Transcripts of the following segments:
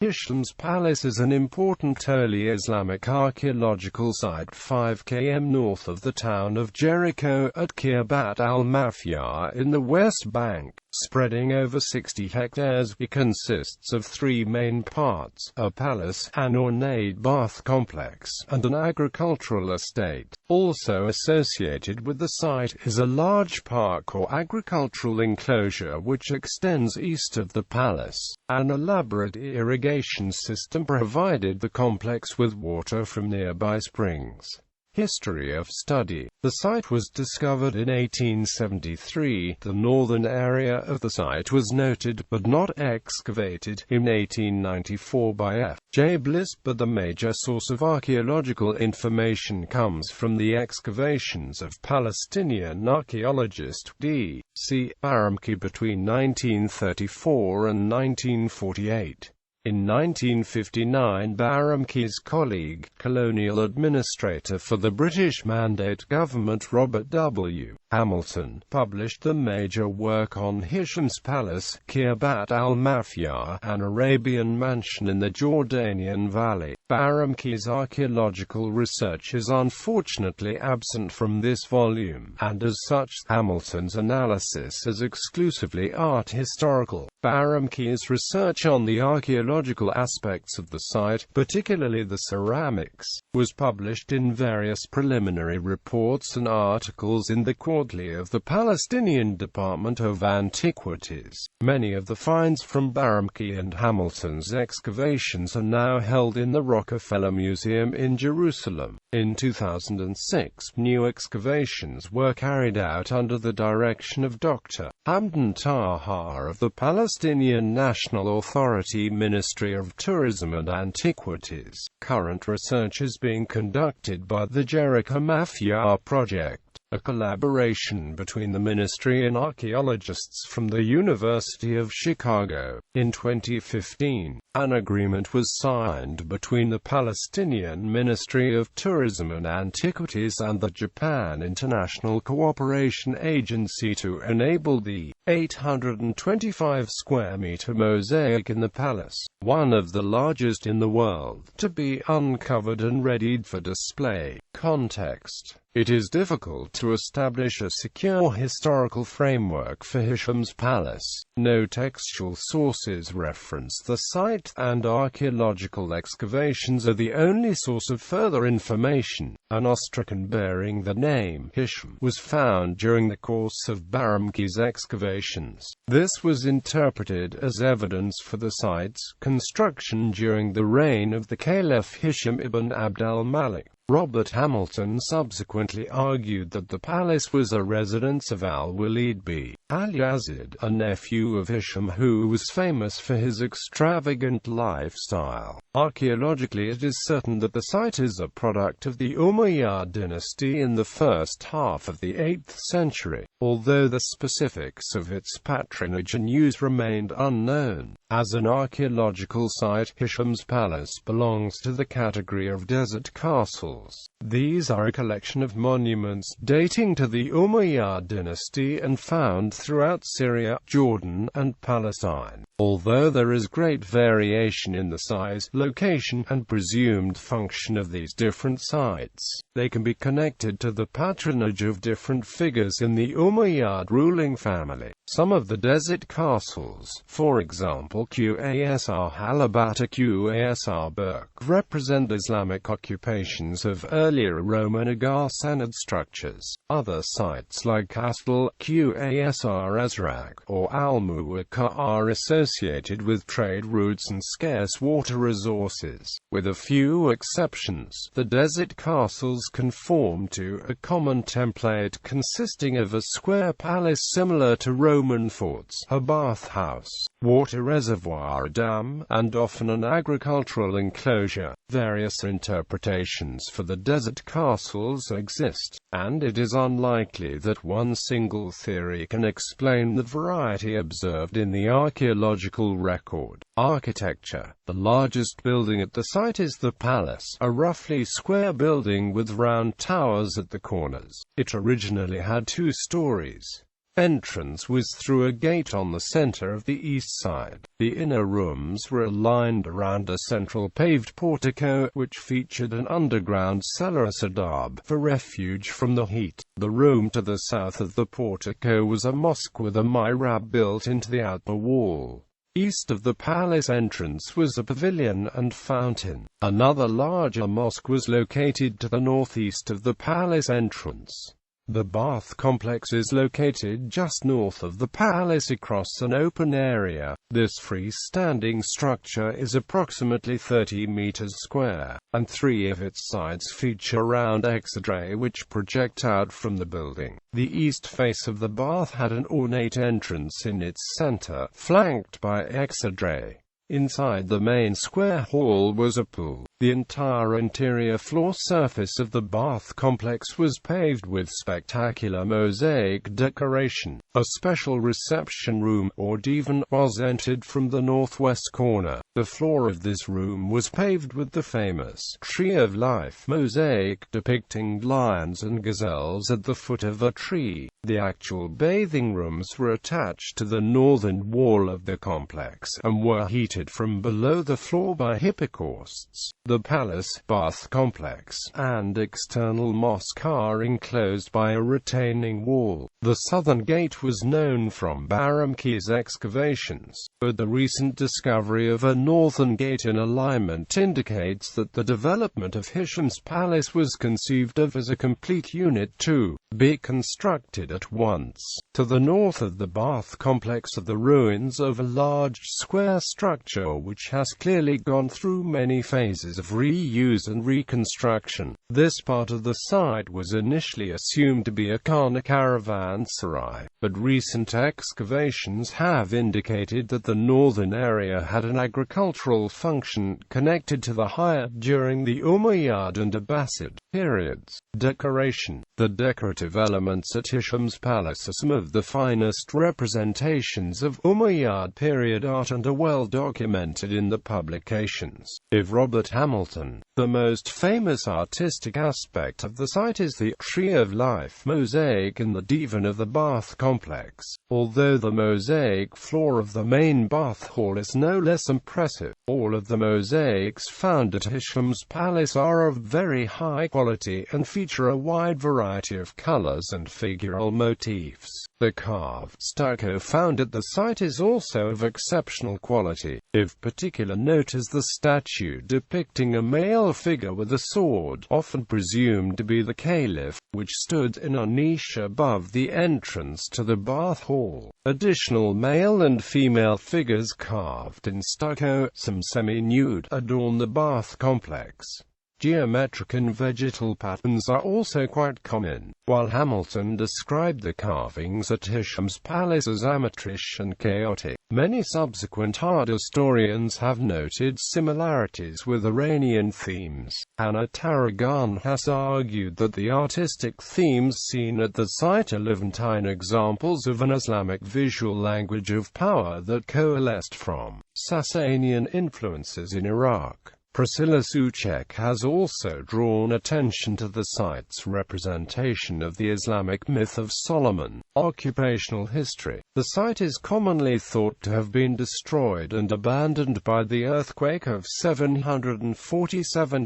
Hisham's Palace is an important early Islamic archaeological site 5 km north of the town of Jericho at Khirbat al-Mafjar in the West Bank. Spreading over 60 hectares, it consists of three main parts: a palace, an ornate bath complex, and an agricultural estate. Also associated with the site is a large park or agricultural enclosure which extends east of the palace. An elaborate irrigation system provided the complex with water from nearby springs. History of study. The site was discovered in 1873. The northern area of the site was noted, but not excavated, in 1894 by F. J. Bliss, but the major source of archaeological information comes from the excavations of Palestinian archaeologist D. C. Baramki between 1934 and 1948. In 1959, Baramki's colleague, colonial administrator for the British Mandate government Robert W. Hamilton, published the major work on Hisham's Palace, Khirbat al-Mafjar, an Arabian mansion in the Jordanian Valley. Baramki's archaeological research is unfortunately absent from this volume, and as such, Hamilton's analysis is exclusively art historical. Baramki's research on the archaeological aspects of the site, particularly the ceramics, was published in various preliminary reports and articles in the Quarterly of the Palestinian Department of Antiquities. Many of the finds from Baramki and Hamilton's excavations are now held in the Rockefeller Museum in Jerusalem. In 2006, new excavations were carried out under the direction of Dr. Hamdan Taha of the Palestinian National Authority Ministry of Tourism and Antiquities. Current research is being conducted by the Jericho al-Mafjar project, a collaboration between the ministry and archaeologists from the University of Chicago. In 2015, an agreement was signed between the Palestinian Ministry of Tourism and Antiquities and the Japan International Cooperation Agency to enable the 825 square meter mosaic in the palace, one of the largest in the world, to be uncovered and readied for display. Context. It is difficult to establish a secure historical framework for Hisham's Palace. No textual sources reference the site, and archaeological excavations are the only source of further information. An ostracan bearing the name Hisham was found during the course of Baramki's excavations. This was interpreted as evidence for the site's construction during the reign of the Caliph Hisham ibn Abd al-Malik. Robert Hamilton subsequently argued that the palace was a residence of al-Walid b. al-Yazid, a nephew of Hisham who was famous for his extravagant lifestyle. Archaeologically, it is certain that the site is a product of the Umayyad dynasty in the first half of the 8th century, although the specifics of its patronage and use remained unknown. As an archaeological site, Hisham's Palace belongs to the category of desert castles. These are a collection of monuments dating to the Umayyad dynasty and found throughout Syria, Jordan, and Palestine. Although there is great variation in the size, location, and presumed function of these different sites, they can be connected to the patronage of different figures in the Umayyad ruling family. Some of the desert castles, for example Qasr Halabata Qasr Burq, represent Islamic occupations of earlier Roman Aghasanid structures. Other sites like Castle Qasr Azraq or Al-Muwakkar are associated with trade routes and scarce water resources. With a few exceptions, the desert castles conform to a common template consisting of a square palace similar to Roman forts, a bathhouse, water reservoir, a dam, and often an agricultural enclosure. Various interpretations for the desert castles exist, and it is unlikely that one single theory can explain the variety observed in the archaeological record. Architecture. The largest building at the site is the palace, a roughly square building with round towers at the corners. It originally had 2 stories. Entrance was through a gate on the center of the east side. The inner rooms were aligned around a central paved portico, which featured an underground cellar sadab for refuge from the heat. The room to the south of the portico was a mosque with a mihrab built into the outer wall. East of the palace entrance was a pavilion and fountain. Another larger mosque was located to the northeast of the palace entrance. The bath complex is located just north of the palace across an open area. This freestanding structure is approximately 30 meters square, and 3 of its sides feature round hectares which project out from the building. The east face of the bath had an ornate entrance in its center, flanked by hectares. Inside the main square hall was a pool. The entire interior floor surface of the bath complex was paved with spectacular mosaic decoration. A special reception room, or divan, was entered from the northwest corner. The floor of this room was paved with the famous Tree of Life mosaic depicting lions and gazelles at the foot of a tree. The actual bathing rooms were attached to the northern wall of the complex, and were heated from below the floor by hypocausts. The palace, bath complex, and external mosque are enclosed by a retaining wall. The southern gate was known from Bahramki's excavations, but the recent discovery of a northern gate in alignment indicates that the development of Hisham's palace was conceived of as a complete unit to be constructed at once. To the north of the bath complex are the ruins of a large square structure which has clearly gone through many phases of reuse and reconstruction. This part of the site was initially assumed to be a Khana caravanserai, but recent excavations have indicated that the northern area had an agricultural function connected to the Hayat during the Umayyad and Abbasid periods. Decoration. The decorative elements at Hisham's palace are some of the finest representations of Umayyad period art and are well documented in the publications of Robert Hamilton. The most famous artistic aspect of the site is the Tree of Life mosaic in the divan of the bath complex, although the mosaic floor of the main bath hall is no less impressive. All of the mosaics found at Hisham's palace are of very high quality and feature a wide variety of colors and figural motifs. The carved stucco found at the site is also of exceptional quality. Of particular note is the statue depicting a male figure with a sword, often presumed to be the caliph, which stood in a niche above the entrance to the bath hall. Additional male and female figures carved in stucco, some semi-nude, adorn the bath complex. Geometric and vegetal patterns are also quite common. While Hamilton described the carvings at Hisham's palace as amateurish and chaotic, many subsequent art historians have noted similarities with Iranian themes. Hannah Tarragan has argued that the artistic themes seen at the site are Levantine examples of an Islamic visual language of power that coalesced from Sasanian influences in Iraq. Priscilla Soucek has also drawn attention to the site's representation of the Islamic myth of Solomon. Occupational history. The site is commonly thought to have been destroyed and abandoned by the earthquake of 747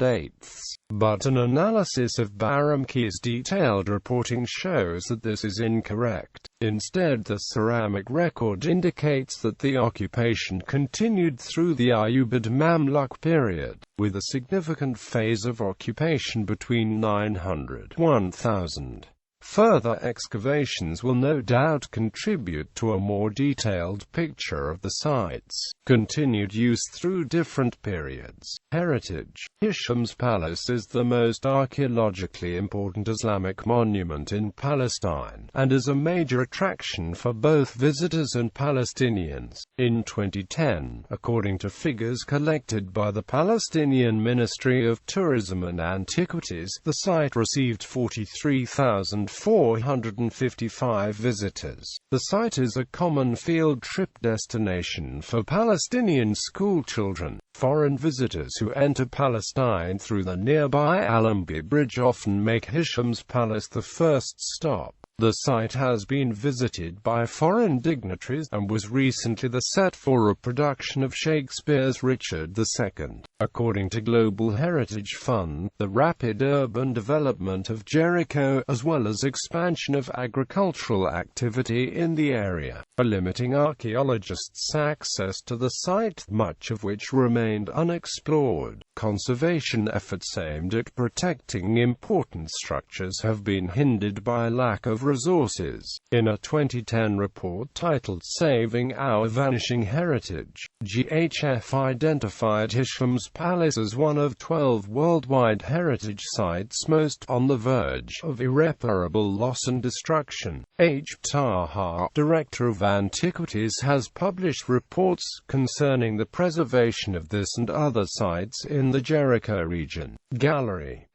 but an analysis of Bahramki's detailed reporting shows that this is incorrect. Instead, the ceramic record indicates that the occupation continued through the Ayyubid Mamluk period, with a significant phase of occupation between 900 and 1000. Further excavations will no doubt contribute to a more detailed picture of the site's continued use through different periods. Heritage. Hisham's palace is the most archaeologically important Islamic monument in Palestine, and is a major attraction for both visitors and Palestinians. In 2010, according to figures collected by the Palestinian Ministry of Tourism and Antiquities, the site received 43,455 visitors. The site is a common field trip destination for Palestinian schoolchildren. Foreign visitors who enter Palestine through the nearby Allenby Bridge often make Hisham's palace the first stop. The site has been visited by foreign dignitaries, and was recently the set for a production of Shakespeare's Richard II. According to Global Heritage Fund, the rapid urban development of Jericho, as well as expansion of agricultural activity in the area, are limiting archaeologists' access to the site, much of which remained unexplored. Conservation efforts aimed at protecting important structures have been hindered by lack of resources. In a 2010 report titled Saving Our Vanishing Heritage, GHF identified Hisham's Palace as one of 12 worldwide heritage sites most on the verge of irreparable loss and destruction. H. Taha, Director of Antiquities, has published reports concerning the preservation of this and other sites in the Jericho region. Gallery.